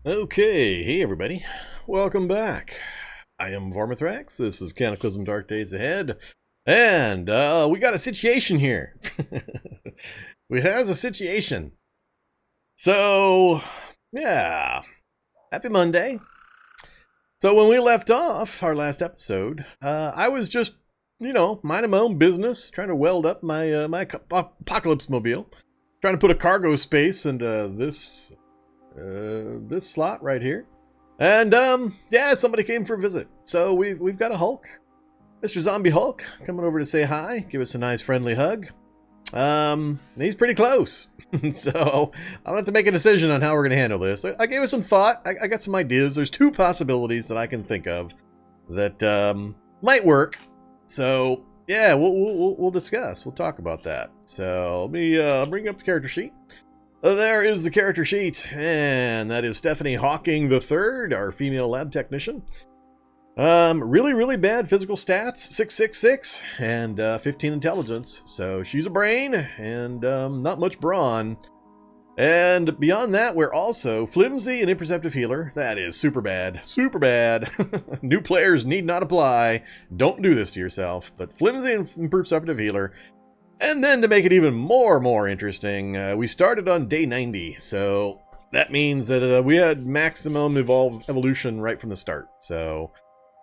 Okay, hey everybody, welcome back. I am Vormithrax, this is Cataclysm Dark Days Ahead, and we got a situation here. We have a situation. So, yeah, happy Monday. So when we left off our last episode, I was just, minding my own business, trying to weld up my my apocalypse mobile, trying to put a cargo space into this slot right here. And yeah, somebody came for a visit. So we've got a Hulk, Mr. Zombie Hulk, coming over to say hi, give us a nice friendly hug. He's pretty close. So I'll have to make a decision on how we're gonna handle this. I gave it some thought. I got some ideas. There's two possibilities that I can think of that might work. So yeah, we'll discuss. We'll talk about that. So let me bring up the character sheet. There is the character sheet, and that is Stephanie Hawking III, our female lab technician. Really bad physical stats, 666, and 15 intelligence, so she's a brain, and not much brawn. And beyond that, we're also Flimsy and Imperceptive healer. That is super bad, super bad. New players need not apply. Don't do this to yourself, but Flimsy and Imperceptive healer. And then to make it even more interesting, we started on day 90, so that means that we had maximum evolution right from the start. So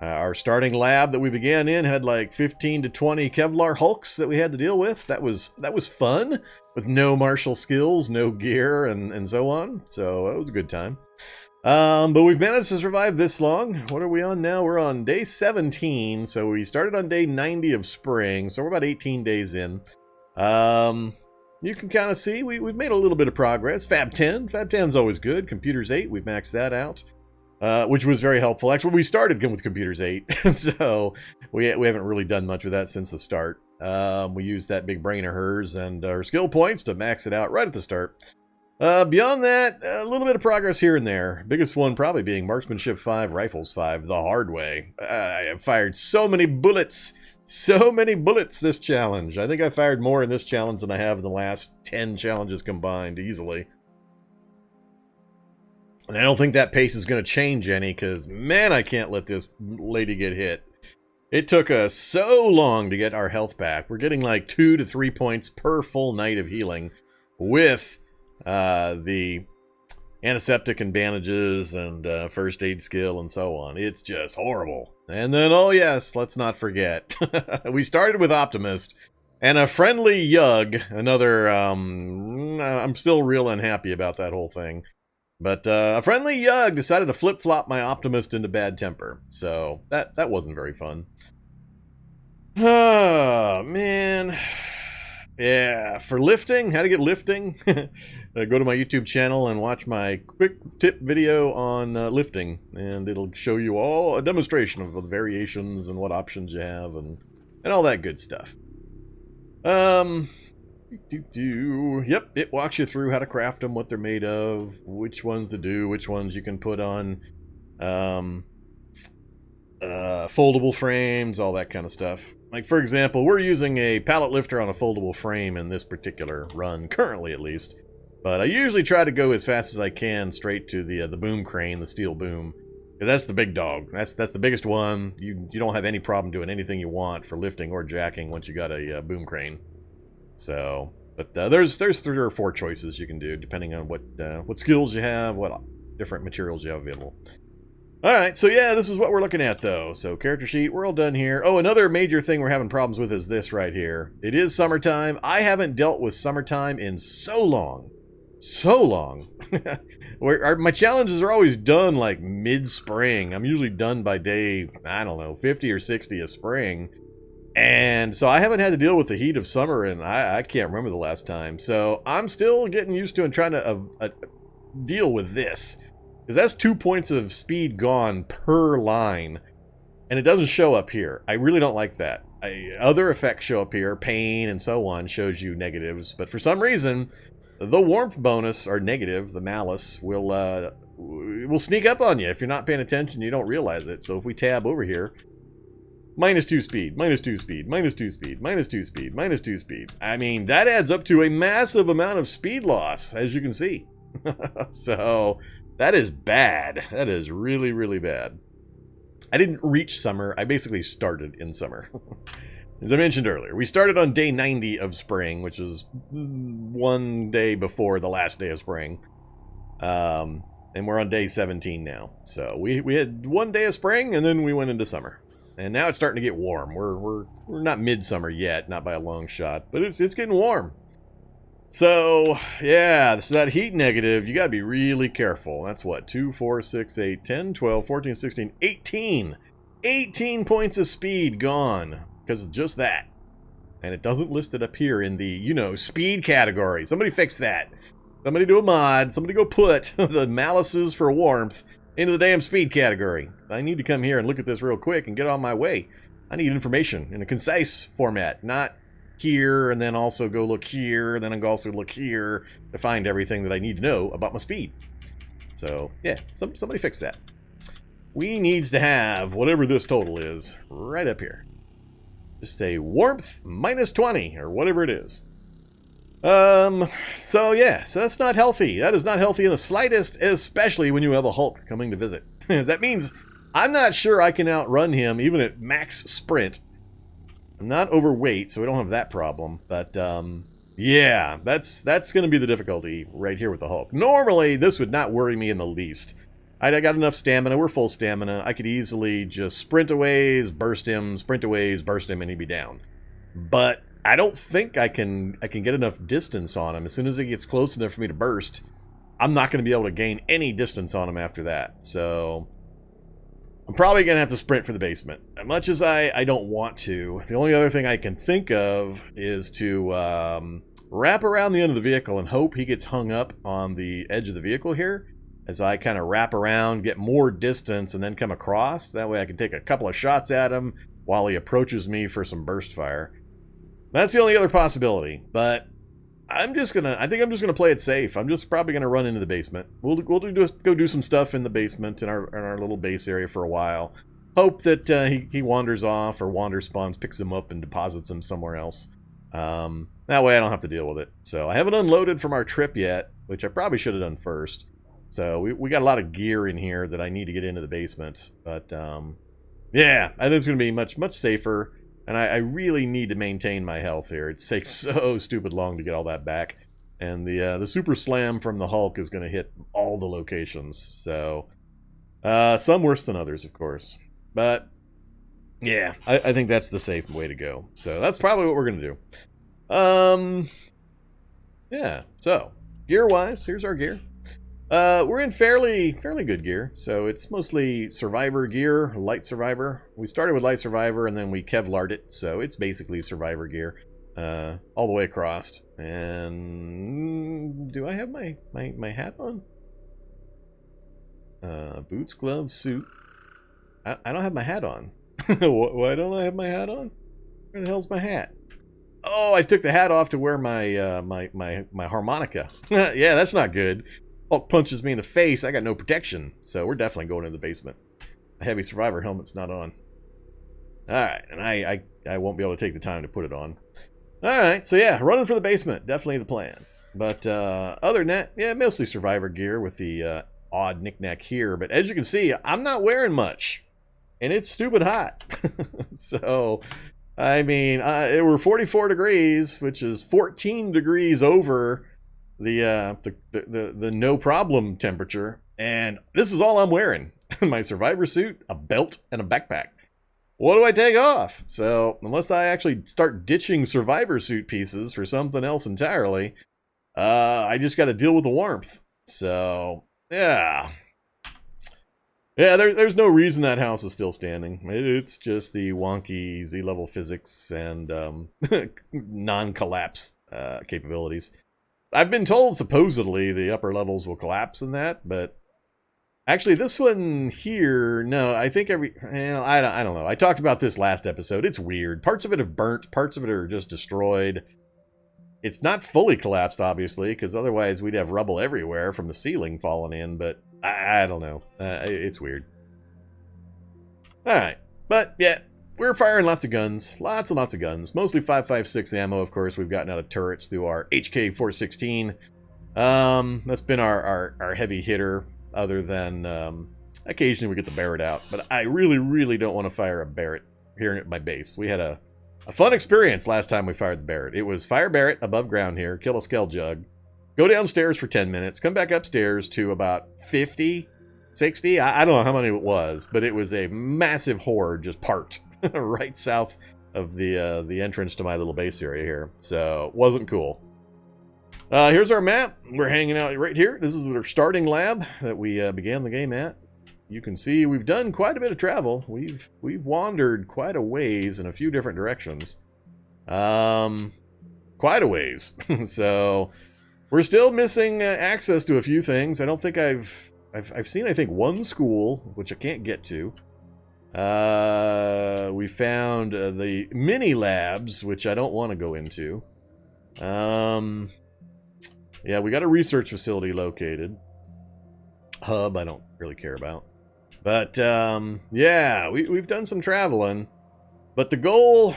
our starting lab that we began in had like 15 to 20 Kevlar Hulks that we had to deal with. That was fun, with no martial skills, no gear, and so on. So it was a good time. But we've managed to survive this long. What are we on now? We're on day 17, so we started on day 90 of spring, so we're about 18 days in. You can kind of see we've made a little bit of progress. Fab 10's always good. Computers 8, we've maxed that out, which was very helpful. Actually, we started with Computers 8, so we haven't really done much with that since the start. We used that big brain of hers and our skill points to max it out right at the start. Beyond that, a little bit of progress here and there. Biggest one probably being Marksmanship 5, Rifles 5, the hard way. I have fired so many bullets this challenge. I think I fired more in this challenge than I have in the last 10 challenges combined, easily. And I don't think that pace is going to change any, because, man, I can't let this lady get hit. It took us so long to get our health back. We're getting like 2 to 3 points per full night of healing with the antiseptic and bandages and first aid skill and so on. It's just horrible. And then, oh yes, let's not forget, we started with Optimist and a friendly Yug. Another, I'm still real unhappy about that whole thing. But a friendly Yug decided to flip-flop my Optimist into bad temper. So that wasn't very fun. Oh, man. Yeah, for lifting, how to get lifting, go to my YouTube channel and watch my quick tip video on lifting, and it'll show you all a demonstration of the variations and what options you have and all that good stuff. Yep, it walks you through how to craft them, what they're made of, which ones to do, which ones you can put on foldable frames, all that kind of stuff. Like, for example, we're using a pallet lifter on a foldable frame in this particular run, currently at least. But I usually try to go as fast as I can straight to the boom crane, the steel boom. That's the big dog. That's the biggest one. You don't have any problem doing anything you want for lifting or jacking once you got a boom crane. So, but there's 3 or 4 choices you can do depending on what skills you have, what different materials you have available. Alright, so yeah, this is what we're looking at, though. So, character sheet, we're all done here. Oh, another major thing we're having problems with is this right here. It is summertime. I haven't dealt with summertime in so long. So long. My challenges are always done, like, mid-spring. I'm usually done by day, I don't know, 50 or 60 of spring. And so I haven't had to deal with the heat of summer, and I can't remember the last time. So, I'm still getting used to and trying to deal with this. Because that's 2 points of speed gone per line. And it doesn't show up here. I really don't like that. Other effects show up here. Pain and so on shows you negatives. But for some reason, the warmth bonus, or negative, the malice, will sneak up on you. If you're not paying attention, you don't realize it. So if we tab over here, -2 speed, -2 speed, -2 speed, -2 speed, -2 speed. I mean, that adds up to a massive amount of speed loss, as you can see. So That is bad. That is really, really bad. I didn't reach summer. I basically started in summer. As I mentioned earlier, we started on day 90 of spring, which is one day before the last day of spring. And we're on day 17 now. So we had one day of spring, and then we went into summer. And now it's starting to get warm. We're not midsummer yet, not by a long shot, but it's getting warm. So, yeah, so that heat negative, you got to be really careful. That's what, 2, 4, 6, 8, 10, 12, 14, 16, 18. 18 points of speed gone because of just that. And it doesn't list it up here in the, you know, speed category. Somebody fix that. Somebody do a mod. Somebody go put the malices for warmth into the damn speed category. I need to come here and look at this real quick and get on my way. I need information in a concise format, not here and then also go look here and then I also look here to find everything that I need to know about my speed. So, yeah, somebody fix that. We needs to have whatever this total is right up here. Just say warmth minus 20 or whatever it is. So yeah, so that's not healthy. That is not healthy in the slightest, especially when you have a Hulk coming to visit. That means I'm not sure I can outrun him even at max sprint. I'm not overweight, so we don't have that problem. But, yeah, that's going to be the difficulty right here with the Hulk. Normally, this would not worry me in the least. I got enough stamina. We're full stamina. I could easily just sprint away, burst him, sprint away, burst him, and he'd be down. But I don't think I can get enough distance on him. As soon as he gets close enough for me to burst, I'm not going to be able to gain any distance on him after that. So I'm probably going to have to sprint for the basement. As much as I don't want to, the only other thing I can think of is to wrap around the end of the vehicle and hope he gets hung up on the edge of the vehicle here as I kind of wrap around, get more distance, and then come across. That way I can take a couple of shots at him while he approaches me for some burst fire. That's the only other possibility, but I think I'm just gonna play it safe. I'm just probably gonna run into the basement. We'll go do some stuff in the basement in our little base area for a while. Hope that he wanders off or Wanderspawns picks him up and deposits him somewhere else. That way I don't have to deal with it. So I haven't unloaded from our trip yet, which I probably should have done first. So we got a lot of gear in here that I need to get into the basement. But yeah, I think it's gonna be much safer. And I really need to maintain my health here. It takes so stupid long to get all that back. And the Super Slam from the Hulk is going to hit all the locations. So, some worse than others, of course. But, yeah, I think that's the safe way to go. So, that's probably what we're going to do. Yeah, so, gear-wise, here's our gear. We're in fairly good gear, so it's mostly Survivor gear, Light Survivor. We started with Light Survivor, and then we Kevlar'd it, so it's basically Survivor gear, all the way across. And do I have my hat on? Boots, gloves, suit. I don't have my hat on. Why don't I have my hat on? Where the hell's my hat? Oh, I took the hat off to wear my my harmonica. Yeah, that's not good. Hulk punches me in the face, I got no protection. So we're definitely going into the basement. A heavy survivor helmet's not on. Alright, and I won't be able to take the time to put it on. Alright, so yeah, running for the basement. Definitely the plan. But other than that, yeah, mostly survivor gear with the odd knickknack here. But as you can see, I'm not wearing much. And it's stupid hot. So, I mean, it were 44 degrees, which is 14 degrees over the no problem temperature, and this is all I'm wearing. My survivor suit, a belt, and a backpack. What do I take off? So unless I actually start ditching survivor suit pieces for something else entirely, I just got to deal with the warmth. So yeah, there's no reason that house is still standing. It's just the wonky Z-level physics and non-collapse capabilities. I've been told supposedly the upper levels will collapse in that, but actually this one here, no, I think I don't know. I talked about this last episode. It's weird. Parts of it have burnt, parts of it are just destroyed. It's not fully collapsed, obviously, because otherwise we'd have rubble everywhere from the ceiling falling in, but I don't know. It's weird. Alright, but yeah. We're firing lots of guns, lots and lots of guns. Mostly 5.56 ammo, of course. We've gotten out of turrets through our HK416. That's been our heavy hitter. other than occasionally we get the Barret out. But I really, really don't want to fire a Barret here at my base. We had a fun experience last time we fired the Barret. It was fire Barret above ground here, kill a Skeljug, go downstairs for 10 minutes, come back upstairs to about 50, 60. I don't know how many it was, but it was a massive horde just parked right south of the entrance to my little base area here. So, wasn't cool. Here's our map. We're hanging out right here. This is our starting lab that we began the game at. You can see we've done quite a bit of travel. We've wandered quite a ways in a few different directions. Quite a ways. So we're still missing access to a few things. I don't think I've seen, I think, one school, which I can't get to. We found the mini labs, which I don't want to go into. Yeah, we got a research facility located. Hub, I don't really care about. But, yeah, we've done some traveling. But my goal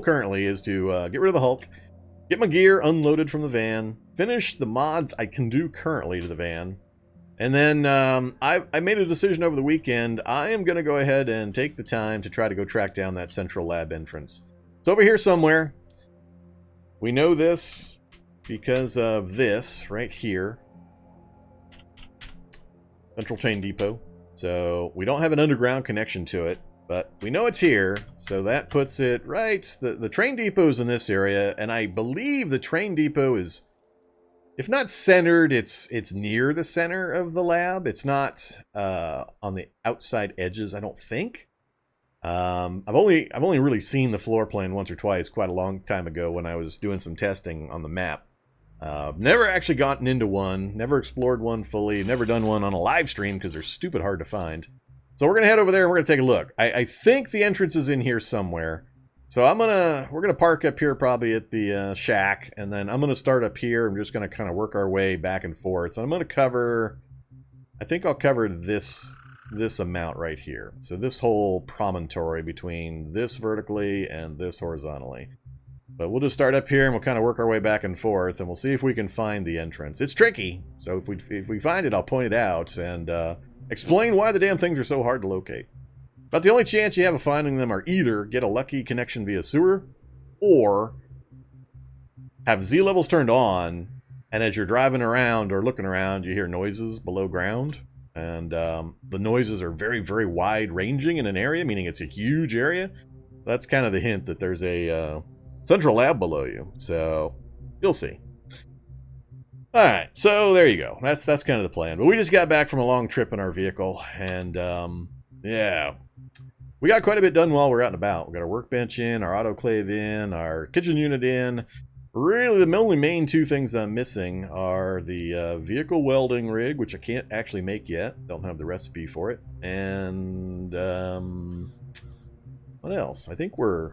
currently is to get rid of the Hulk, get my gear unloaded from the van, finish the mods I can do currently to the van, and then I made a decision over the weekend. I am going to go ahead and take the time to try to go track down that central lab entrance. It's over here somewhere. We know this because of this right here. Central Train Depot. So we don't have an underground connection to it, but we know it's here. So that puts it right. The train depot's in this area, and I believe the train depot is, if not centered, it's near the center of the lab. It's not on the outside edges, I don't think. I've only really seen the floor plan once or twice, quite a long time ago when I was doing some testing on the map. Never actually gotten into one, never explored one fully, never done one on a live stream because they're stupid hard to find. So we're gonna head over there and we're gonna take a look. I think the entrance is in here somewhere. So we're gonna park up here probably at the shack, and then I'm gonna start up here. I'm just gonna kind of work our way back and forth. And I'm gonna cover, I think I'll cover this amount right here. So this whole promontory between this vertically and this horizontally. But we'll just start up here and we'll kind of work our way back and forth, and we'll see if we can find the entrance. It's tricky, so if we find it, I'll point it out and explain why the damn things are so hard to locate. But the only chance you have of finding them are either get a lucky connection via sewer, or have Z levels turned on, and as you're driving around or looking around, you hear noises below ground. And the noises are very, very wide-ranging in an area, meaning it's a huge area. That's kind of the hint that there's a central lab below you, so you'll see. Alright, so there you go. That's kind of the plan. But we just got back from a long trip in our vehicle, and yeah, we got quite a bit done while we're out and about. We got our workbench in, our autoclave in, our kitchen unit in. Really, the only main two things that I'm missing are the vehicle welding rig, which I can't actually make yet. Don't have the recipe for it. And what else? I think we're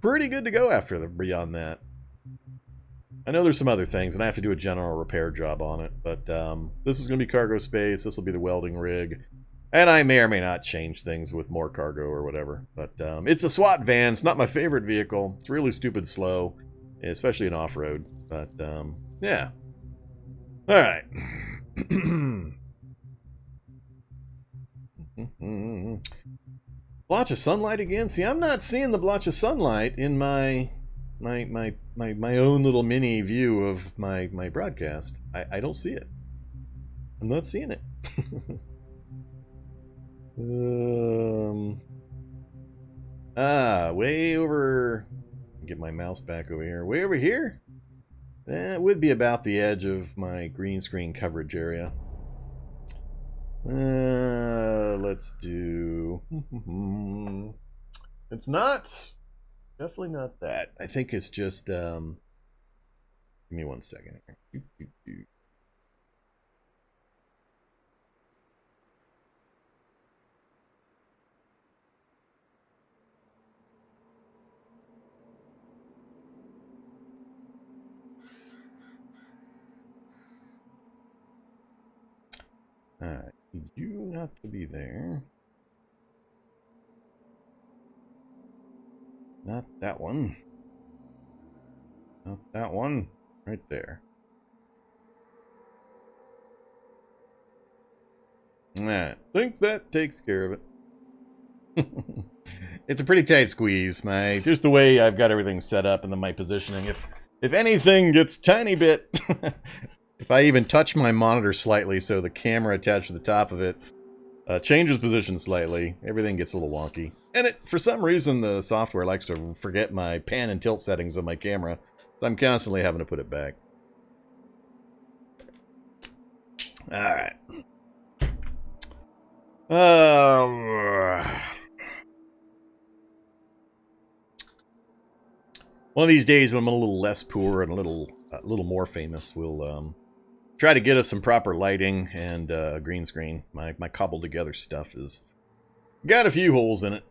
pretty good to go after beyond that. I know there's some other things, and I have to do a general repair job on it, but this is going to be cargo space. This will be the welding rig, and I may or may not change things with more cargo or whatever. But it's a SWAT van. It's not my favorite vehicle. It's really stupid slow, especially in off-road. But yeah. All right. Blotch of sunlight again? See, I'm not seeing the blotch of sunlight in my own little mini view of my broadcast. I don't see it. I'm not seeing it. Way over. Get my mouse back over here. Way over here? That would be about the edge of my green screen coverage area. Let's do... It's not... Definitely not that. I think it's just... Give me 1 second here. Alright, you have to be there. Not that one. Not that one. Right there. I think that takes care of it. It's a pretty tight squeeze. Just the way I've got everything set up and then my positioning. If anything gets tiny bit, if I even touch my monitor slightly so the camera attached to the top of it changes position slightly, everything gets a little wonky. And for some reason, the software likes to forget my pan and tilt settings on my camera, so I'm constantly having to put it back. Alright. One of these days when I'm a little less poor and a little more famous, we'll try to get us some proper lighting and a green screen. My cobbled together stuff is got a few holes in it.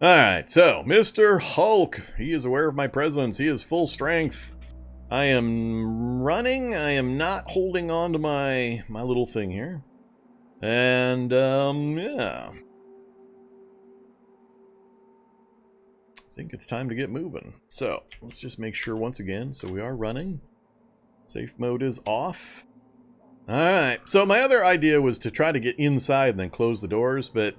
Alright, so Mr. Hulk. He is aware of my presence. He is full strength. I am running. I am not holding on to my little thing here. And, yeah. I think it's time to get moving. So, let's just make sure once again. So we are running. Safe mode is off. Alright, so my other idea was to try to get inside and then close the doors, but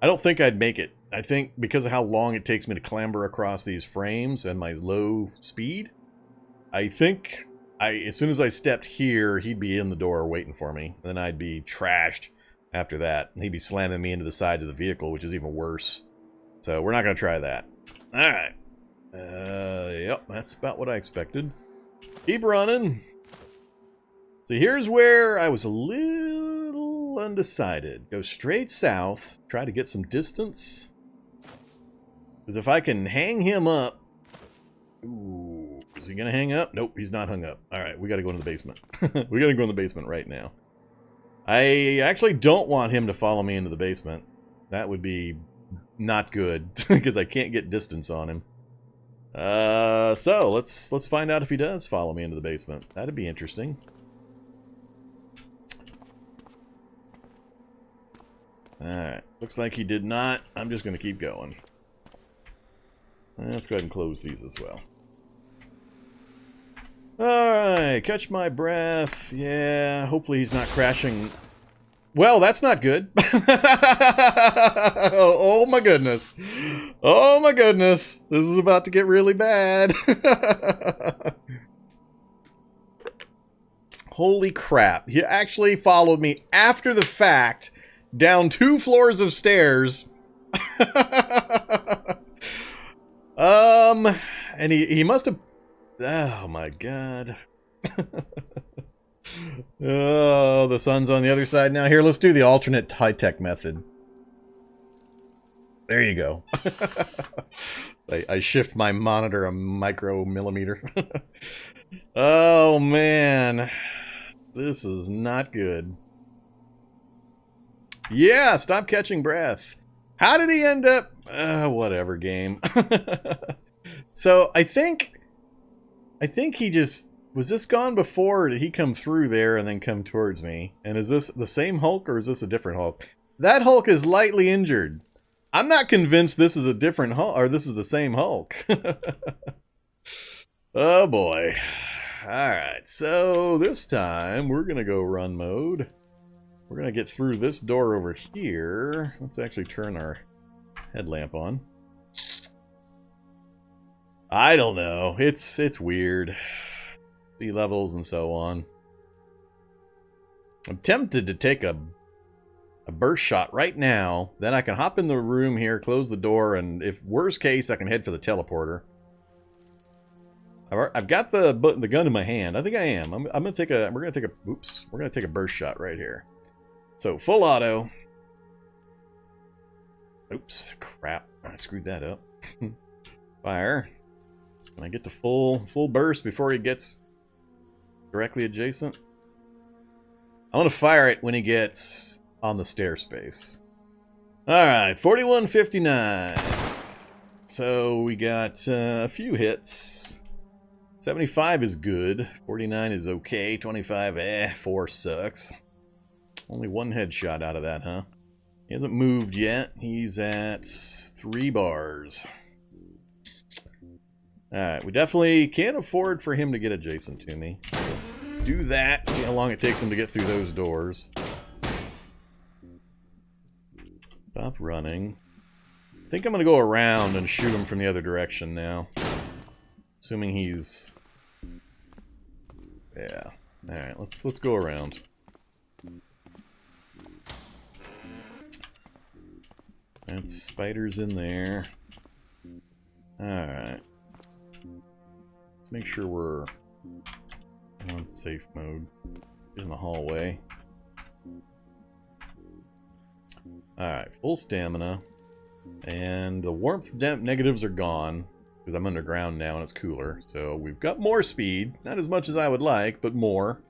I don't think I'd make it. I think because of how long it takes me to clamber across these frames and my low speed, I think as soon as I stepped here, he'd be in the door waiting for me. Then I'd be trashed after that. And he'd be slamming me into the sides of the vehicle, which is even worse. So we're not going to try that. Alright. Yep, that's about what I expected. Keep running. So here's where I was a little undecided. Go straight south. Try to get some distance. Because if I can hang him up... Ooh, is he going to hang up? Nope, he's not hung up. Alright, we got to go into the basement. We got to go in the basement right now. I actually don't want him to follow me into the basement. That would be not good, because I can't get distance on him. So, let's find out if he does follow me into the basement. That'd be interesting. Alright, looks like he did not. I'm just going to keep going. Let's go ahead and close these as well. Alright, catch my breath. Yeah, hopefully he's not crashing. Well, that's not good. Oh my goodness. Oh my goodness. This is about to get really bad. Holy crap. He actually followed me after the fact down 2 floors of stairs. And he must have... Oh my god. Oh, the sun's on the other side now. Here, let's do the alternate high-tech method. There you go. I shift my monitor a micro-millimeter. Oh, man. This is not good. Yeah, stop catching breath. How did he end up? Whatever, game. So, I think he just... Was this gone before, or did he come through there and then come towards me? And is this the same Hulk, or is this a different Hulk? That Hulk is lightly injured. I'm not convinced this is a different Hulk, or this is the same Hulk. Oh boy. Alright, so this time we're going to go run mode. We're going to get through this door over here. Let's actually turn our headlamp on. I don't know. It's weird. Sea levels and so on. I'm tempted to take a burst shot right now. Then I can hop in the room here, close the door, and if worst case, I can head for the teleporter. I've got the gun in my hand. I think I am. I'm gonna take a. We're gonna take a burst shot right here. So full auto. Oops, crap! I screwed that up. Fire. And I get to full burst before he gets directly adjacent. I want to fire it when he gets on the stair space. Alright, 4159. So we got a few hits. 75 is good. 49 is okay. 25, 4 sucks. Only 1 headshot out of that, huh? He hasn't moved yet. He's at 3 bars. Alright, we definitely can't afford for him to get adjacent to me. So do that, see how long it takes him to get through those doors. Stop running. I think I'm going to go around and shoot him from the other direction now. Assuming he's... Yeah. Alright, let's go around. That spider's in there. Alright. Let's make sure we're on safe mode. In the hallway. Alright, full stamina. And the warmth negatives are gone. Because I'm underground now and it's cooler. So we've got more speed. Not as much as I would like, but more.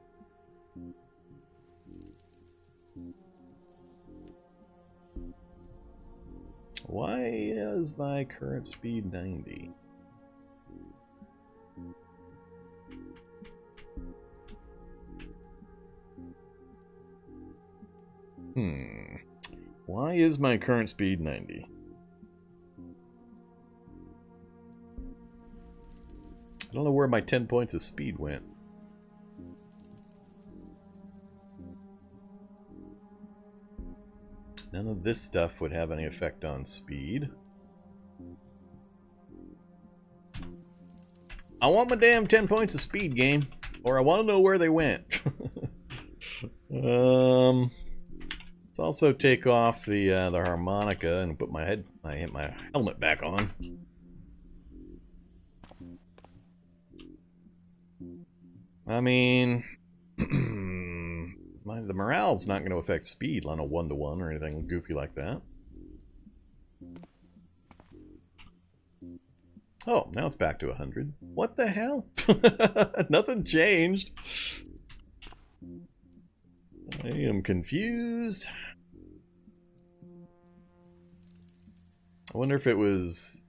Why is my current speed 90? Why is my current speed 90? I don't know where my 10 points of speed went. None of this stuff would have any effect on speed. I want my damn 10 points of speed, game. Or I want to know where they went. Let's also take off the harmonica and put my helmet back on. I mean, the morale's not going to affect speed on a 1-to-1 or anything goofy like that. Oh, now it's back to 100. What the hell? Nothing changed. I am confused. I wonder if it was...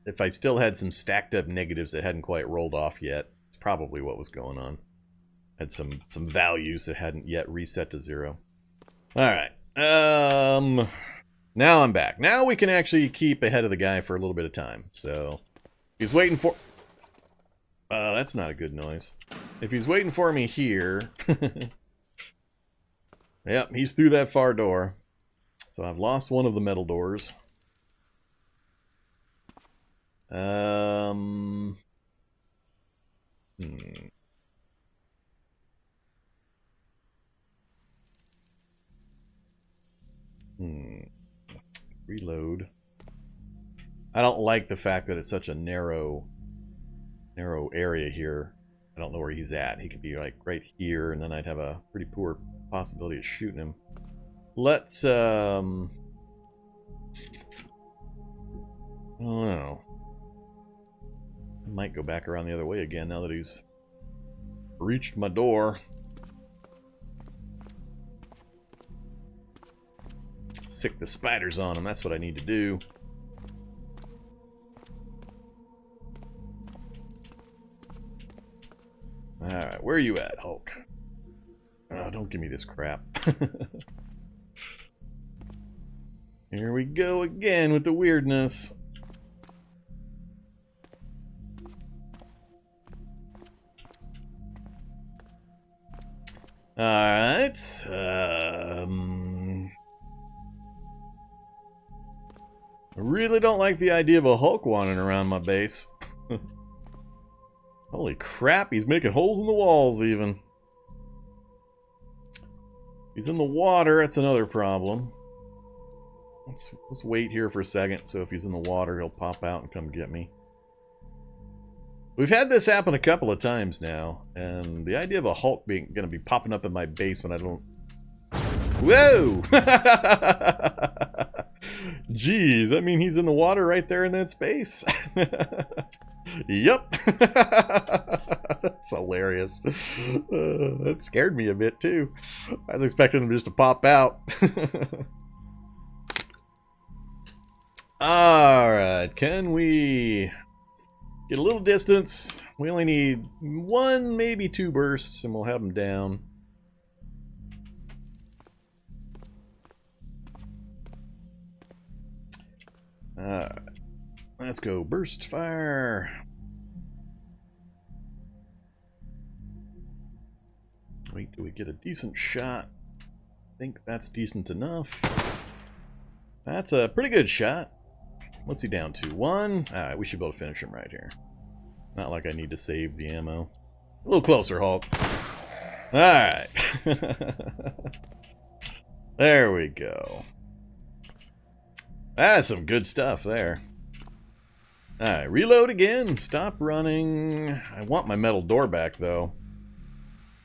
if I still had some stacked up negatives that hadn't quite rolled off yet. It's probably what was going on. Had some values that hadn't yet reset to 0. Alright. Now I'm back. Now we can actually keep ahead of the guy for a little bit of time. So, he's waiting for... that's not a good noise. If he's waiting for me here... Yep, he's through that far door. So I've lost one of the metal doors. Reload. I don't like the fact that it's such a narrow area here. I don't know where he's at. He could be like right here, and then I'd have a pretty poor possibility of shooting him. Let's I don't know. I might go back around the other way again now that he's reached my door. Sick the spiders on him. That's what I need to do. Alright, where are you at, Hulk? Oh, don't give me this crap. Here we go again with the weirdness. Alright. I really don't like the idea of a Hulk wandering around my base. Holy crap, he's making holes in the walls even. He's in the water, that's another problem. Let's wait here for a second, so if he's in the water, he'll pop out and come get me. We've had this happen a couple of times now, and the idea of a Hulk gonna be popping up in my base when I don't... Whoa! Jeez, I mean he's in the water right there in that space. Yep. That's hilarious. That scared me a bit too. I was expecting him just to pop out. Alright, can we get a little distance? We only need 1, maybe 2 bursts and we'll have him down. Alright. Let's go burst fire. Wait till we get a decent shot. I think that's decent enough. That's a pretty good shot. What's he down to? 1? Alright, we should be able to finish him right here. Not like I need to save the ammo. A little closer, Hulk. Alright. There we go. That's some good stuff there. Alright, reload again. Stop running. I want my metal door back, though.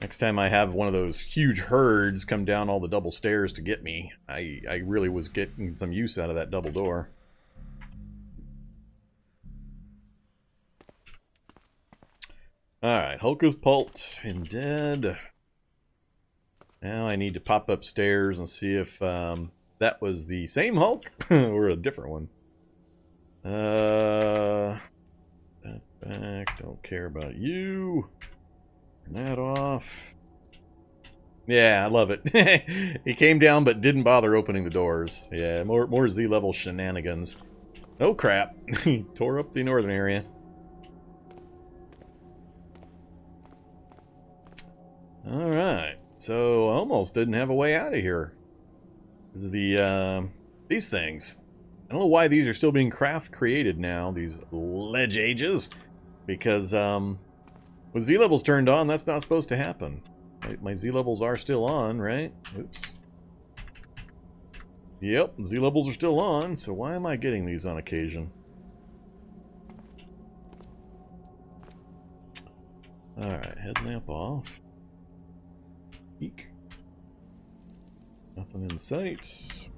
Next time I have one of those huge herds come down all the double stairs to get me, I really was getting some use out of that double door. Alright, Hulk is pulped and dead. Now I need to pop upstairs and see if that was the same Hulk or a different one. That back, don't care about you. Turn that off. Yeah, I love it. He came down but didn't bother opening the doors. Yeah, more Z-level shenanigans. Oh crap. He tore up the northern area. Alright. So I almost didn't have a way out of here. Because of the these things. I don't know why these are still being created now, these ledge ages. Because with Z-levels turned on, that's not supposed to happen. My Z-levels are still on, right? Oops. Yep, Z-levels are still on, so why am I getting these on occasion? Alright, headlamp off. Eek. Nothing in sight.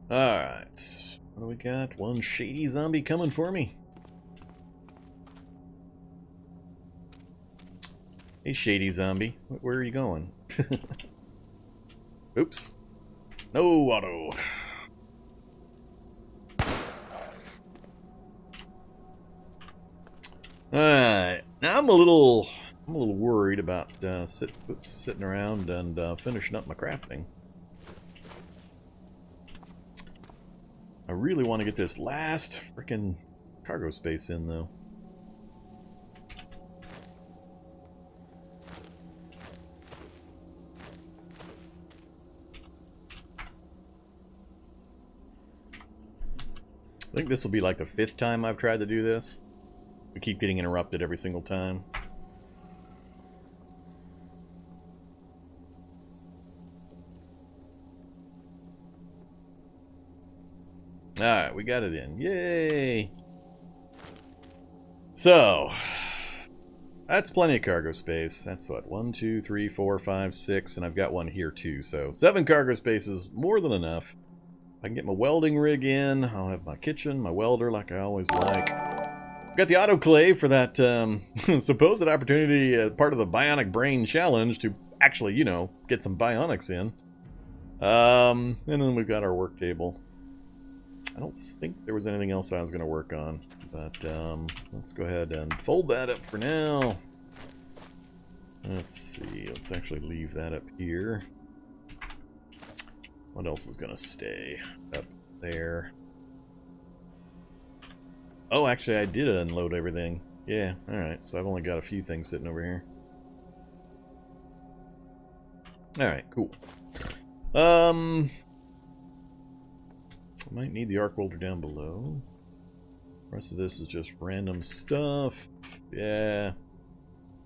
Alright. What do we got? One shady zombie coming for me. Hey, shady zombie. Where are you going? Oops. No auto. Alright. Now I'm a little worried about sitting around and finishing up my crafting. I really want to get this last frickin' cargo space in, though. I think this will be like the 5th time I've tried to do this. We keep getting interrupted every single time. Alright, we got it in. Yay! So, that's plenty of cargo space. That's what, 1, 2, 3, 4, 5, 6, and I've got one here too. So, 7 cargo spaces, more than enough. I can get my welding rig in. I'll have my kitchen, my welder like I always like. Got the autoclave for that supposed opportunity, part of the Bionic Brain challenge to actually, you know, get some bionics in. And then we've got our work table. I don't think there was anything else I was going to work on, but let's go ahead and fold that up for now. Let's see, let's actually leave that up here. What else is going to stay up there? Oh, actually, I did unload everything. Yeah, alright, so I've only got a few things sitting over here. Alright, cool. I might need the arc welder down below. The rest of this is just random stuff. Yeah,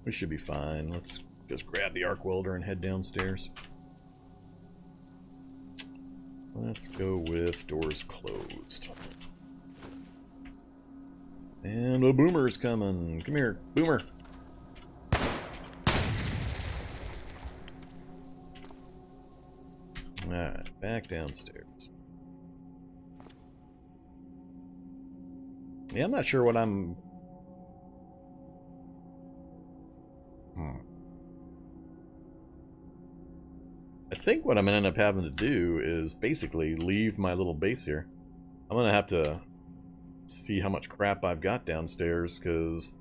we should be fine. Let's just grab the arc welder and head downstairs. Let's go with doors closed. And a boomer's coming. Come here, boomer. Alright, back downstairs. Yeah, I'm not sure what I'm... I think what I'm going to end up having to do is basically leave my little base here. I'm going to have to see how much crap I've got downstairs, because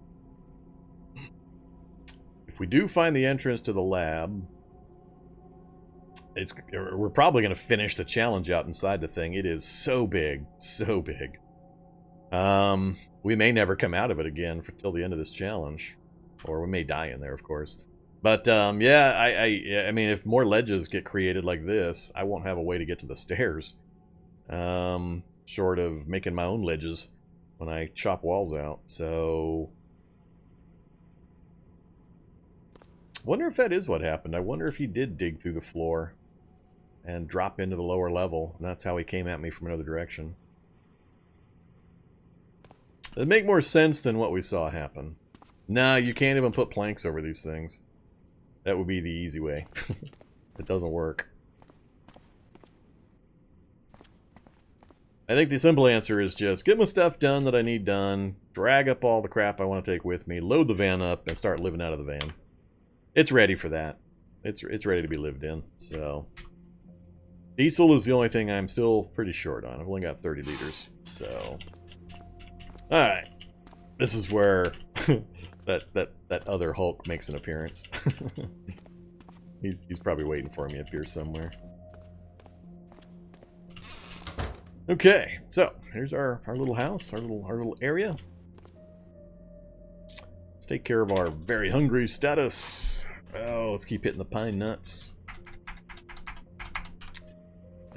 if we do find the entrance to the lab, we're probably going to finish the challenge out inside the thing. It is so big, so big. We may never come out of it again till the end of this challenge. Or we may die in there, of course. But yeah, I mean, if more ledges get created like this, I won't have a way to get to the stairs. Short of making my own ledges when I chop walls out. So, wonder if that is what happened. I wonder if he did dig through the floor and drop into the lower level, and that's how he came at me from another direction. It'd make more sense than what we saw happen. Nah, you can't even put planks over these things. That would be the easy way. It doesn't work. I think the simple answer is just get my stuff done that I need done, drag up all the crap I want to take with me, load the van up, and start living out of the van. It's ready for that. It's ready to be lived in, so... Diesel is the only thing I'm still pretty short on. I've only got 30 liters, so... Alright. This is where that other Hulk makes an appearance. He's probably waiting for me up here somewhere. Okay, so here's our little house, our little area. Let's take care of our very hungry status. Oh, let's keep hitting the pine nuts.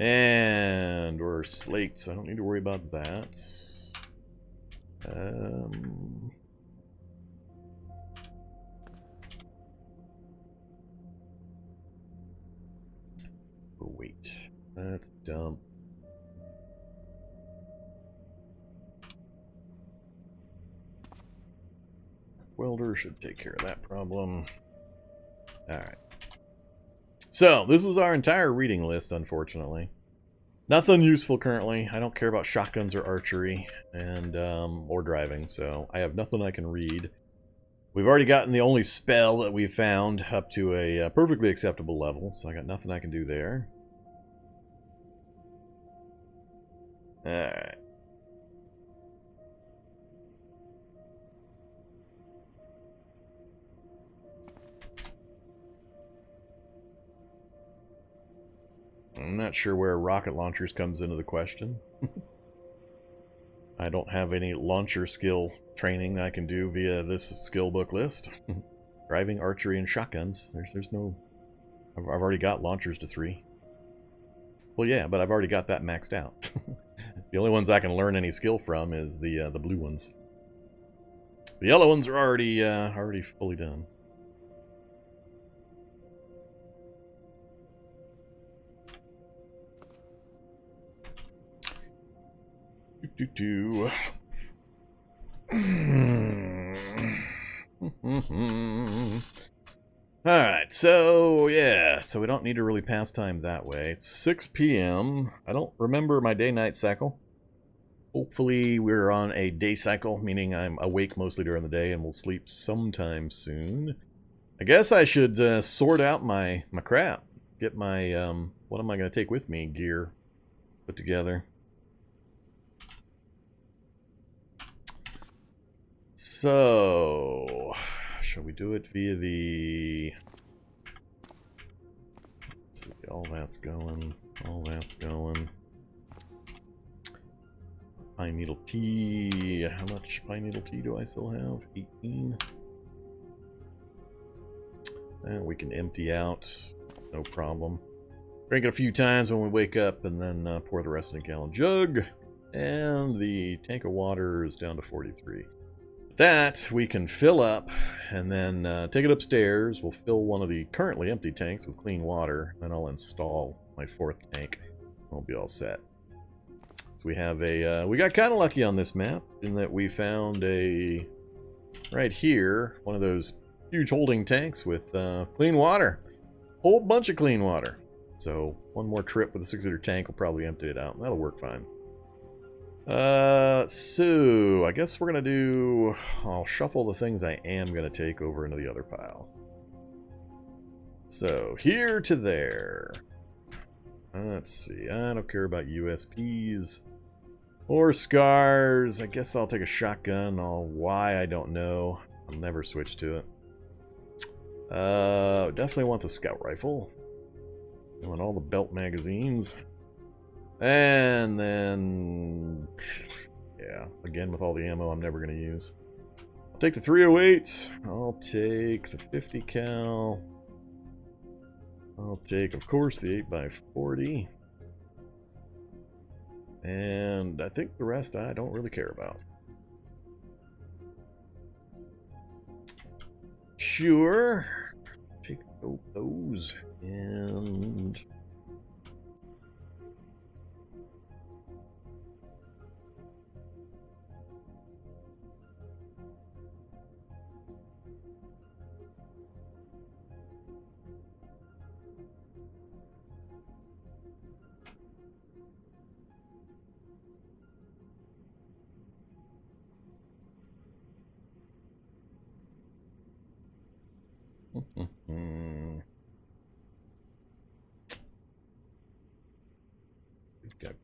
And we're slates. I don't need to worry about that. Wait, that's dumb. Welder should take care of that problem. Alright. So, this was our entire reading list, unfortunately. Nothing useful currently. I don't care about shotguns or archery, and or driving, so I have nothing I can read. We've already gotten the only spell that we found up to a perfectly acceptable level, so I got nothing I can do there. Alright. I'm not sure where rocket launchers comes into the question. I don't have any launcher skill training I can do via this skill book list. Driving, archery, and shotguns. There's no... I've already got launchers to 3. Well, yeah, but I've already got that maxed out. The only ones I can learn any skill from is the blue ones. The yellow ones are already fully done. Alright, so yeah, so we don't need to really pass time that way. It's 6 p.m. I don't remember my day-night cycle. Hopefully we're on a day cycle, meaning I'm awake mostly during the day and will sleep sometime soon. I guess I should sort out my crap. Get my, what am I going to take with me gear put together. So, shall we do it via the... Let's see, all that's going, all that's going. Pine needle tea. How much pine needle tea do I still have? 18. And we can empty out, no problem. Drink it a few times when we wake up, and then pour the rest in a gallon jug. And the tank of water is down to 43. That we can fill up, and then take it upstairs. We'll fill one of the currently empty tanks with clean water, and I'll install my 4th tank. I'll be all set. So we have a, we got kind of lucky on this map in that we found a, right here, one of those huge holding tanks with clean water. Whole bunch of clean water. So one more trip with a 6-liter tank will probably empty it out. That'll work fine. So I guess we're gonna do, I'll shuffle the things I am gonna take over into the other pile. So here to there. Let's see, I don't care about USPs or scars. I guess I'll take a shotgun. Why, I don't know. I'll never switch to it. Definitely want the scout rifle. I want all the belt magazines. And then, yeah, again with all the ammo I'm never going to use. Take the 308. I'll take the 50 cal. I'll take, of course, the 8x40. And I think the rest I don't really care about. Sure. Take those and...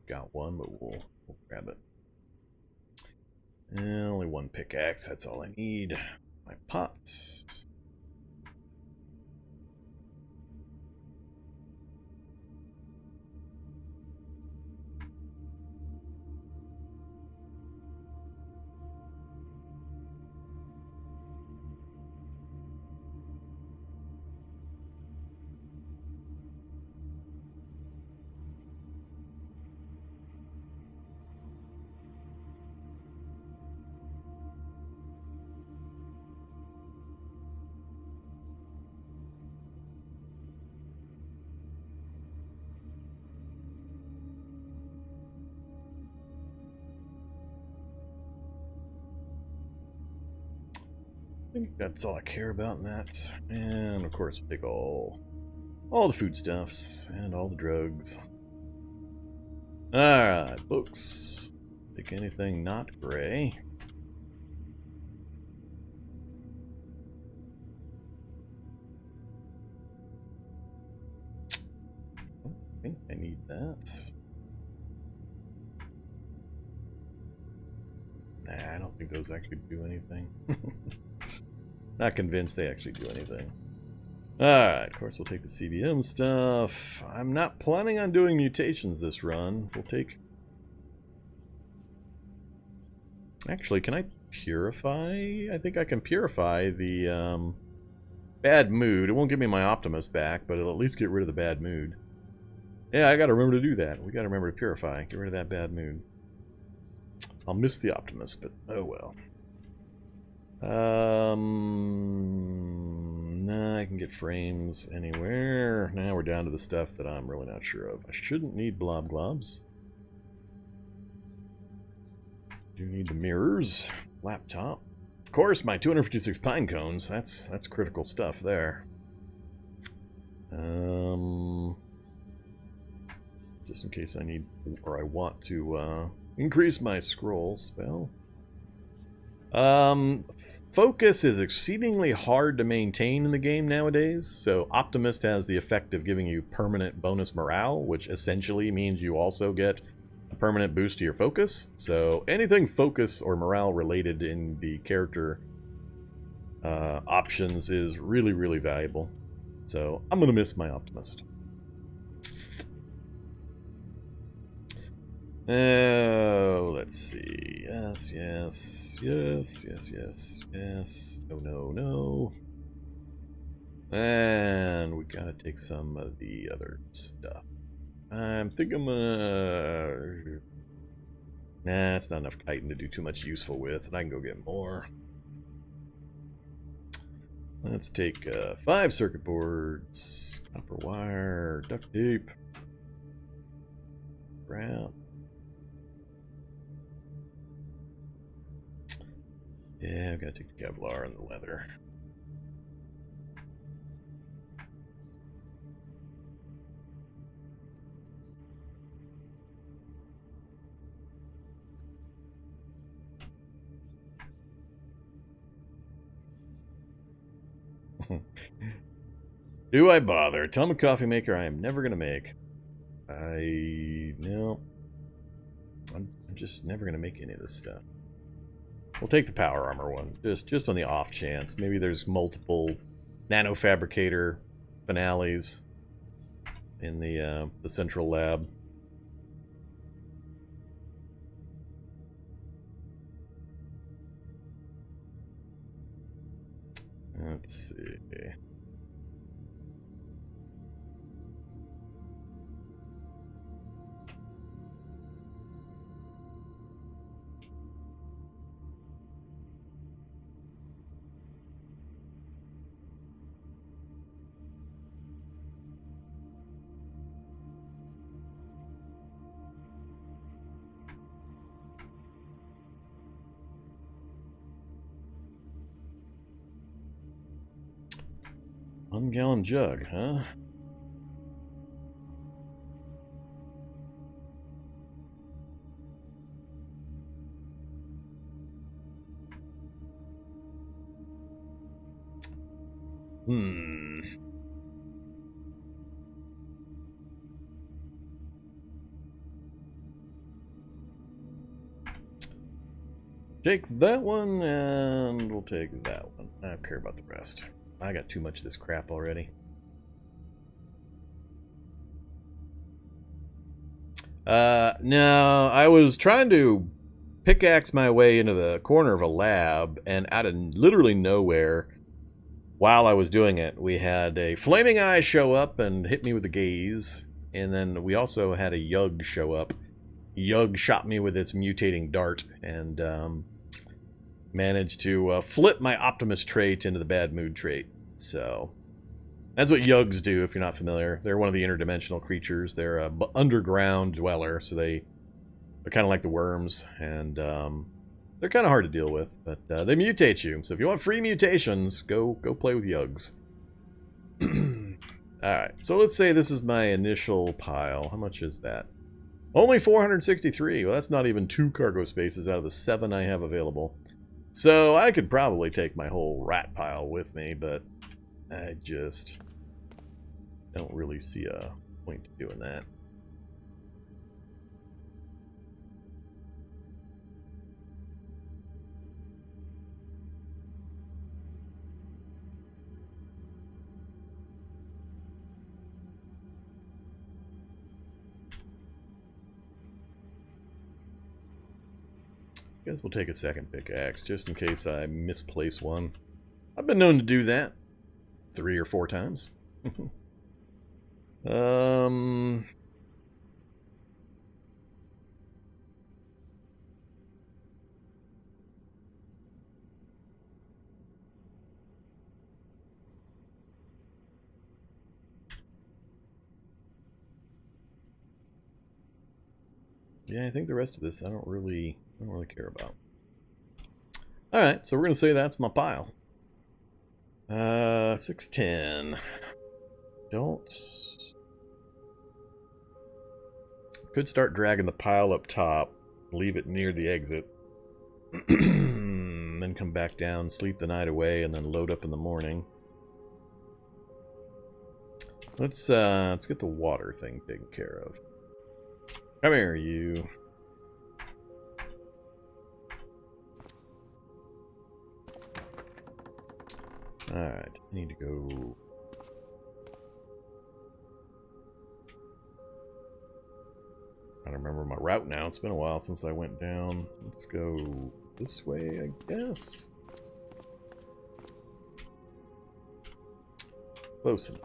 got one, but we'll grab it. And only one pickaxe, that's all I need. My pots. I think that's all I care about in that. And of course we'll take all the foodstuffs and all the drugs. Alright, books. Take anything not gray. I think I need that. Nah, I don't think those actually do anything. Not convinced they actually do anything. Alright, of course we'll take the CBM stuff. I'm not planning on doing mutations this run. We'll take... Actually, can I purify? I think I can purify the bad mood. It won't give me my Optimus back, but it'll at least get rid of the bad mood. Yeah, I gotta remember to do that. We gotta remember to purify. Get rid of that bad mood. I'll miss the Optimus, but oh well. Nah, I can get frames anywhere. Now we're down to the stuff that I'm really not sure of. I shouldn't need blob globs. Do need the mirrors. Laptop. Of course, my 256 pine cones. That's critical stuff there. Just in case I need or I want to increase my scroll spell. Focus is exceedingly hard to maintain in the game nowadays, so Optimist has the effect of giving you permanent bonus morale, which essentially means you also get a permanent boost to your focus. So anything focus or morale related in the character options is really, really valuable. So I'm going to miss my Optimist. Oh, let's see. Yes, yes, yes, yes, yes, yes. No, no, no. And we gotta take some of the other stuff. I think I'm gonna... Nah, it's not enough chitin to do too much useful with, and I can go get more. Let's take 5 circuit boards, copper wire, duct tape, crap. Yeah, I've got to take the Kevlar and the leather. Do I bother? Atomic coffee maker I am never going to make. No. I'm just never going to make any of this stuff. We'll take the power armor one, just on the off chance. Maybe there's multiple nanofabricator finales in the central lab. Let's see. 1-gallon jug, huh? Take that one, and we'll take that one. I don't care about the rest. I got too much of this crap already. No, I was trying to pickaxe my way into the corner of a lab, and out of literally nowhere, while I was doing it, we had a flaming eye show up and hit me with a gaze, and then we also had a Yug show up. Yug shot me with its mutating dart, and managed to flip my Optimus trait into the bad mood trait. So that's what Yugs do, if you're not familiar. They're one of the interdimensional creatures. They're a underground dweller, so they're kind of like the worms, and they're kind of hard to deal with, but they mutate you. So if you want free mutations, go play with Yugs. Alright, so let's say this is my initial pile. How much is that? Only 463. Well, that's not even 2 cargo spaces out of the 7 I have available. So I could probably take my whole rat pile with me, but I just don't really see a point to doing that. Guess we'll take a second pickaxe, just in case I misplace one. I've been known to do that 3 or 4 times. Yeah, I think the rest of this I don't really care about. Alright, so we're going to say that's my pile. 610. Could start dragging the pile up top, leave it near the exit, then come back down, sleep the night away, and then load up in the morning. Let's get the water thing taken care of. Come here, you. Alright, I need to go. I don't remember my route now. It's been a while since I went down. Let's go this way, I guess. Close enough.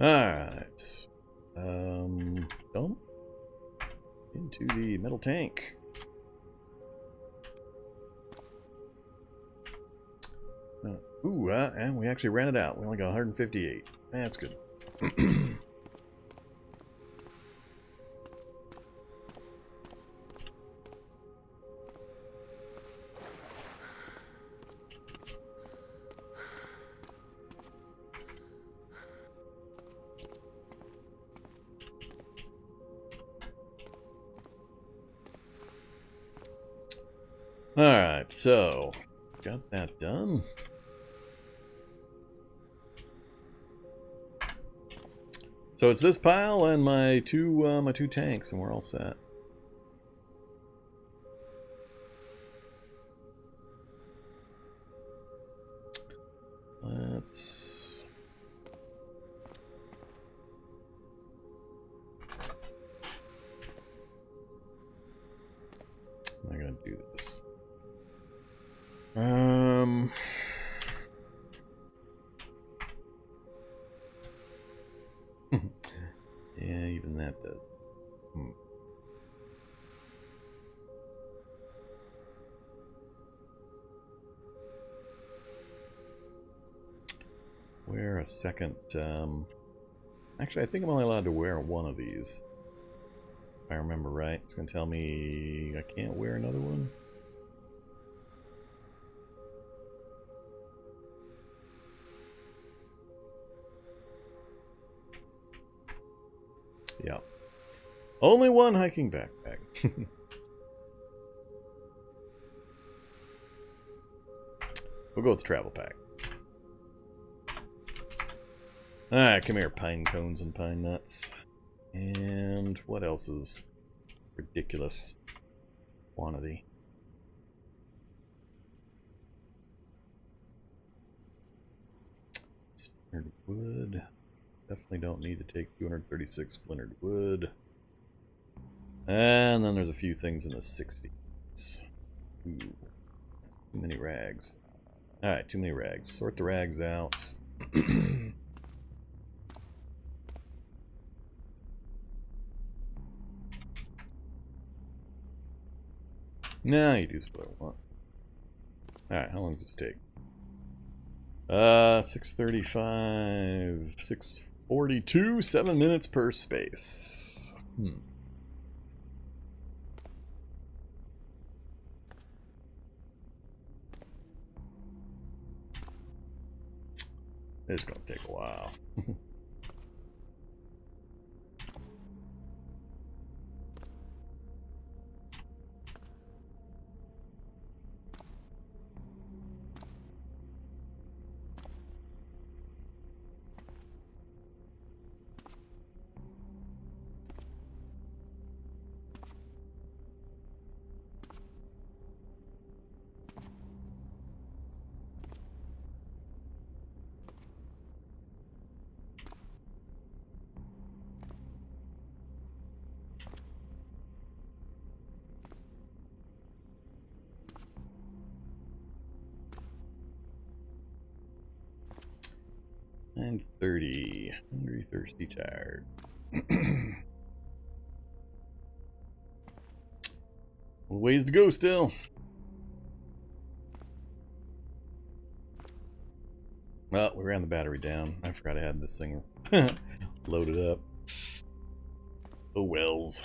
Alright. Dump into the metal tank. And we actually ran it out. We only got 158. That's good. Alright, so got that done. So it's this pile and my two tanks, and we're all set. going to do this. Yeah, even that does. Wear a second. Actually, I think I'm only allowed to wear one of these. If I remember right. It's going to tell me I can't wear another one. Yeah. Only one hiking backpack. We'll go with the travel pack. Alright, come here, pine cones and pine nuts. And what else is ridiculous quantity? Splintered wood. Definitely don't need to take 236 splintered wood. And then there's a few things in the 60s. Ooh, too many rags. Alright, too many rags. Sort the rags out. Nah, you do what I want. Alright, how long does this take? 6:35, 6:42, 7 minutes per space. It's gonna take a while. And 30. Hungry, thirsty, tired. Ways to go still. Well, we ran the battery down. I forgot I had this thing loaded up. Oh wells.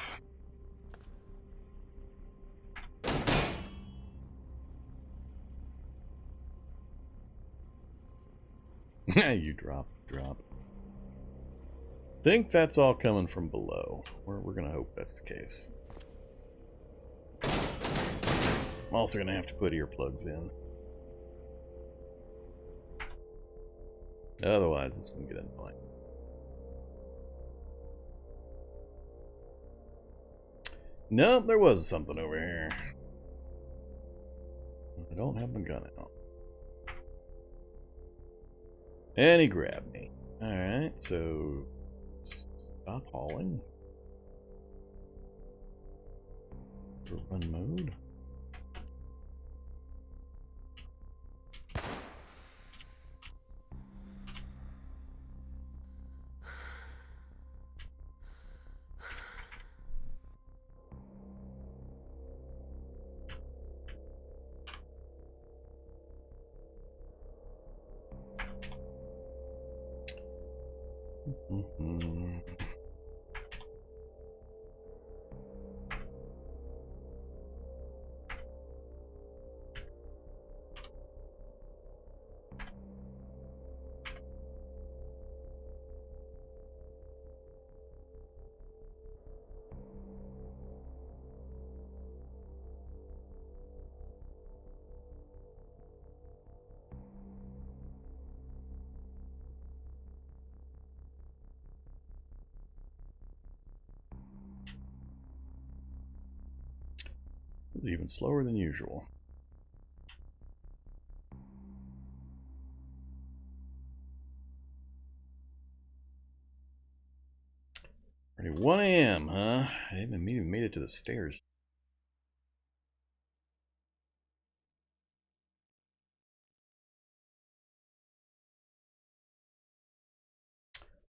You drop. Think that's all coming from below. We're gonna hope that's the case. I'm also gonna have to put earplugs in. Otherwise, it's gonna get annoying. Nope, there was something over here. I don't have my gun out. And he grabbed me. Alright, so stop hauling. Run mode. Even slower than usual. Already 1 a.m., huh? I haven't even made it to the stairs.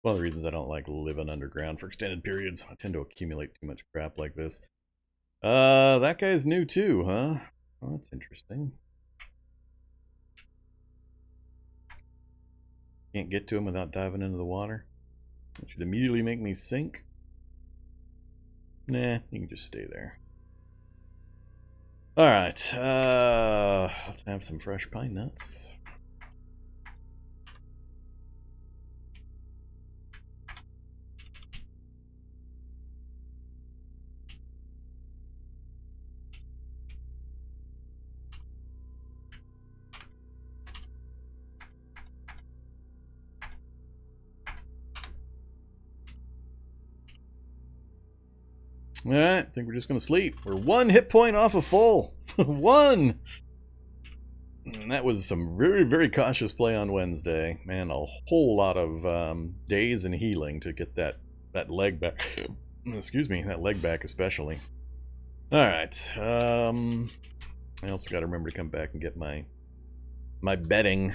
One of the reasons I don't like living underground for extended periods. I tend to accumulate too much crap like this. That guy's new too, huh? Well, that's interesting. Can't get to him without diving into the water. That should immediately make me sink. Nah, you can just stay there. Alright, let's have some fresh pine nuts. Alright, I think we're just going to sleep. We're 1 hit point off of full. 1! And that was some very, very cautious play on Wednesday. Man, a whole lot of days in healing to get that leg back. Excuse me, that leg back especially. Alright, I also got to remember to come back and get my bedding.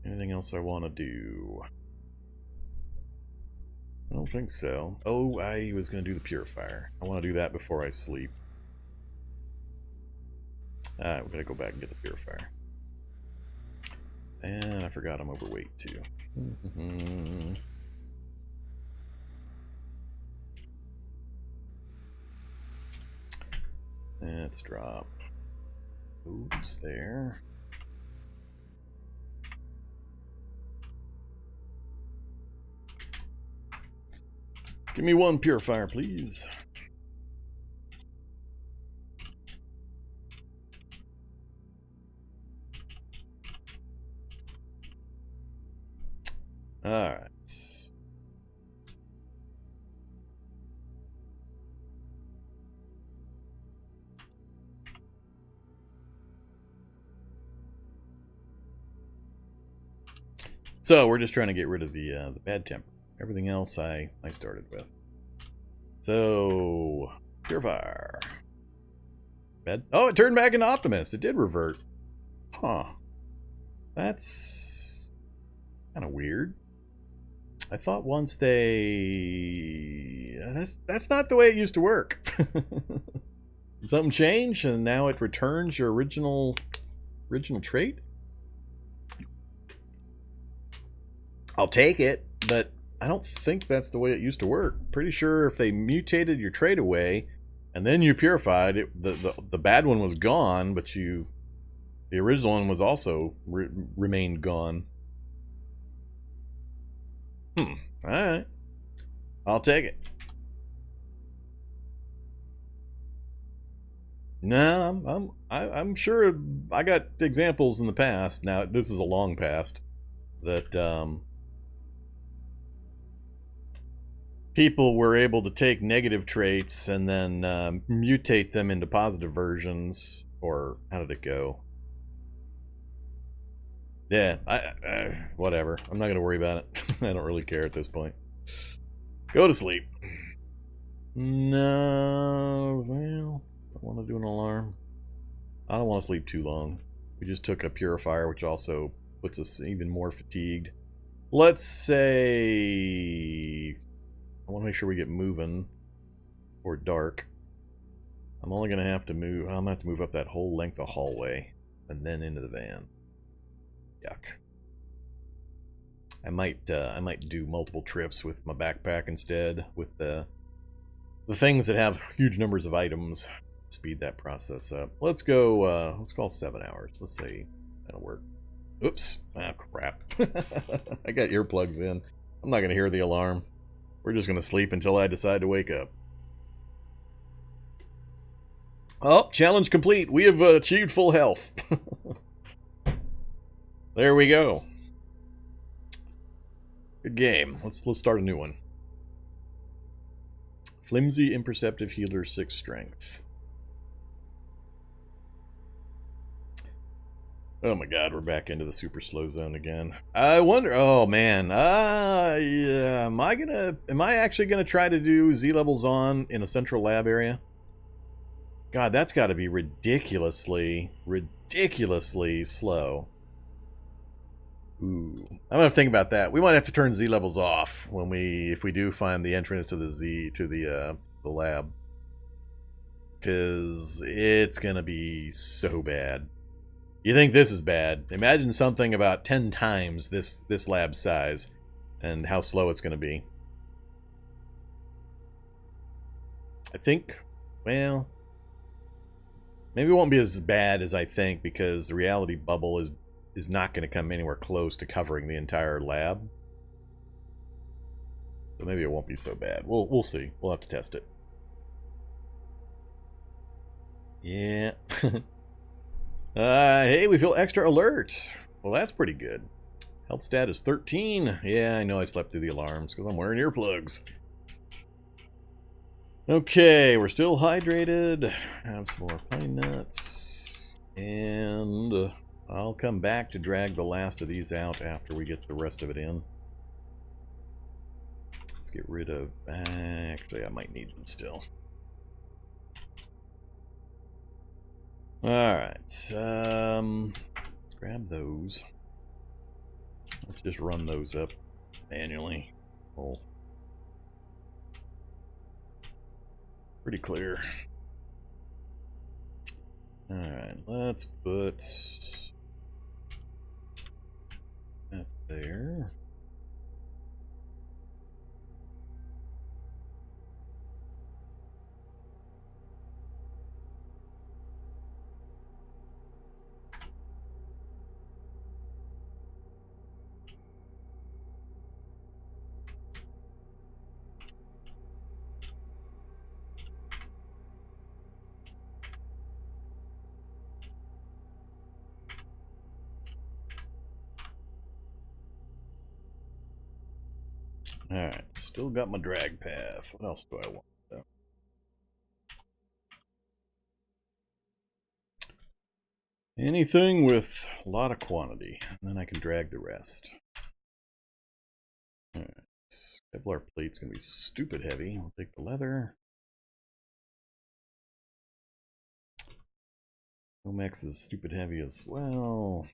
Anything else I want to do? I don't think so. Oh, I was going to do the purifier. I want to do that before I sleep. Alright, we're going to go back and get the purifier. And I forgot I'm overweight too. Let's drop those there. Give me 1 purifier, please. Alright. So we're just trying to get rid of the bad temper. Everything else I started with. So, purifier. Bed. Oh, it turned back into Optimist. It did revert. Huh. That's kind of weird. I thought once they... That's not the way it used to work. Something changed and now it returns your original trait? I'll take it, but I don't think that's the way it used to work. Pretty sure if they mutated your trait away and then you purified it, the bad one was gone, but the original one was also remained gone. Alright. I'll take it. No, I'm sure I got examples in the past. Now this is a long past that people were able to take negative traits and then mutate them into positive versions. Or how did it go? Yeah, whatever. I'm not gonna worry about it. I don't really care at this point. Go to sleep. No, well, I want to do an alarm. I don't want to sleep too long. We just took a purifier, which also puts us even more fatigued. Let's say I want to make sure we get moving or dark. I'm only gonna have to move. I'm gonna have to move up that whole length of hallway and then into the van. Yuck. I might do multiple trips with my backpack instead, with the things that have huge numbers of items. Speed that process up. Let's go. Let's call 7 hours. Let's say that'll work. Oops. Ah, crap. I got earplugs in. I'm not gonna hear the alarm. We're just gonna sleep until I decide to wake up. Oh, challenge complete. We have achieved full health. There we go. Good game. Let's start a new one. Flimsy, Imperceptive, Healer, 6 Strength. Oh my god, we're back into the super slow zone again. I wonder, oh man, yeah, am I actually gonna try to do Z levels on in a central lab area? God, that's gotta be ridiculously slow. Ooh. I'm gonna think about that. We might have to turn Z levels off when if we do find the entrance to the lab, because it's gonna be so bad. You think this is bad? Imagine something about 10 times this lab size, and how slow it's gonna be. I think, well, maybe it won't be as bad as I think, because the reality bubble is not going to come anywhere close to covering the entire lab. So maybe it won't be so bad. We'll see. We'll have to test it. Yeah. Hey, we feel extra alert. Well, that's pretty good. Health stat is 13. Yeah, I know I slept through the alarms because I'm wearing earplugs. Okay, we're still hydrated. Have some more pine nuts. And I'll come back to drag the last of these out after we get the rest of it in. Let's get rid of... Actually, I might need them still. Alright, let's grab those. Let's just run those up manually. Oh. Pretty clear. Alright, let's put that there. Alright, still got my drag path. What else do I want, though? Anything with a lot of quantity, and then I can drag the rest. Alright, Kevlar plate's gonna be stupid heavy. I'll take the leather. Omex is stupid heavy as well.